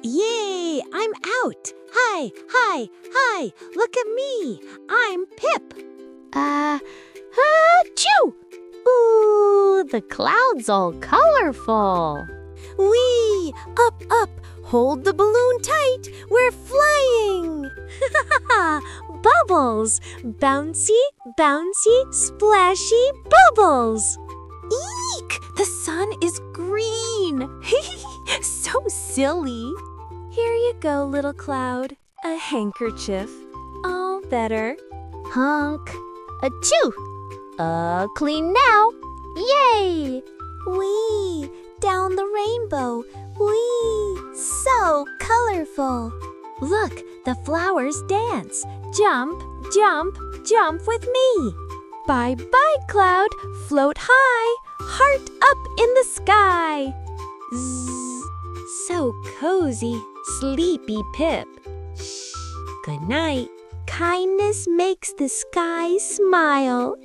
Yay, I'm out. Hi, hi, hi, look at me. I'm Pip. Achoo! Ooh, the clouds all colorful. Whee! Up, up! Hold the balloon tight! We're flying! Bubbles! Bouncy, bouncy, splashy bubbles! Eek! The sun is green! So silly! Here you go, little cloud. A handkerchief. All better. Honk. Achoo! Clean now. Yay! Whee! Down the rainbow! Whee! So colorful! Look, the flowers dance. Jump, jump, jump with me. Bye-bye, cloud. Float high. Heart up in the sky. Zzz. So cozy. Sleepy Pip. Shh. Good night. Kindness makes the sky smile.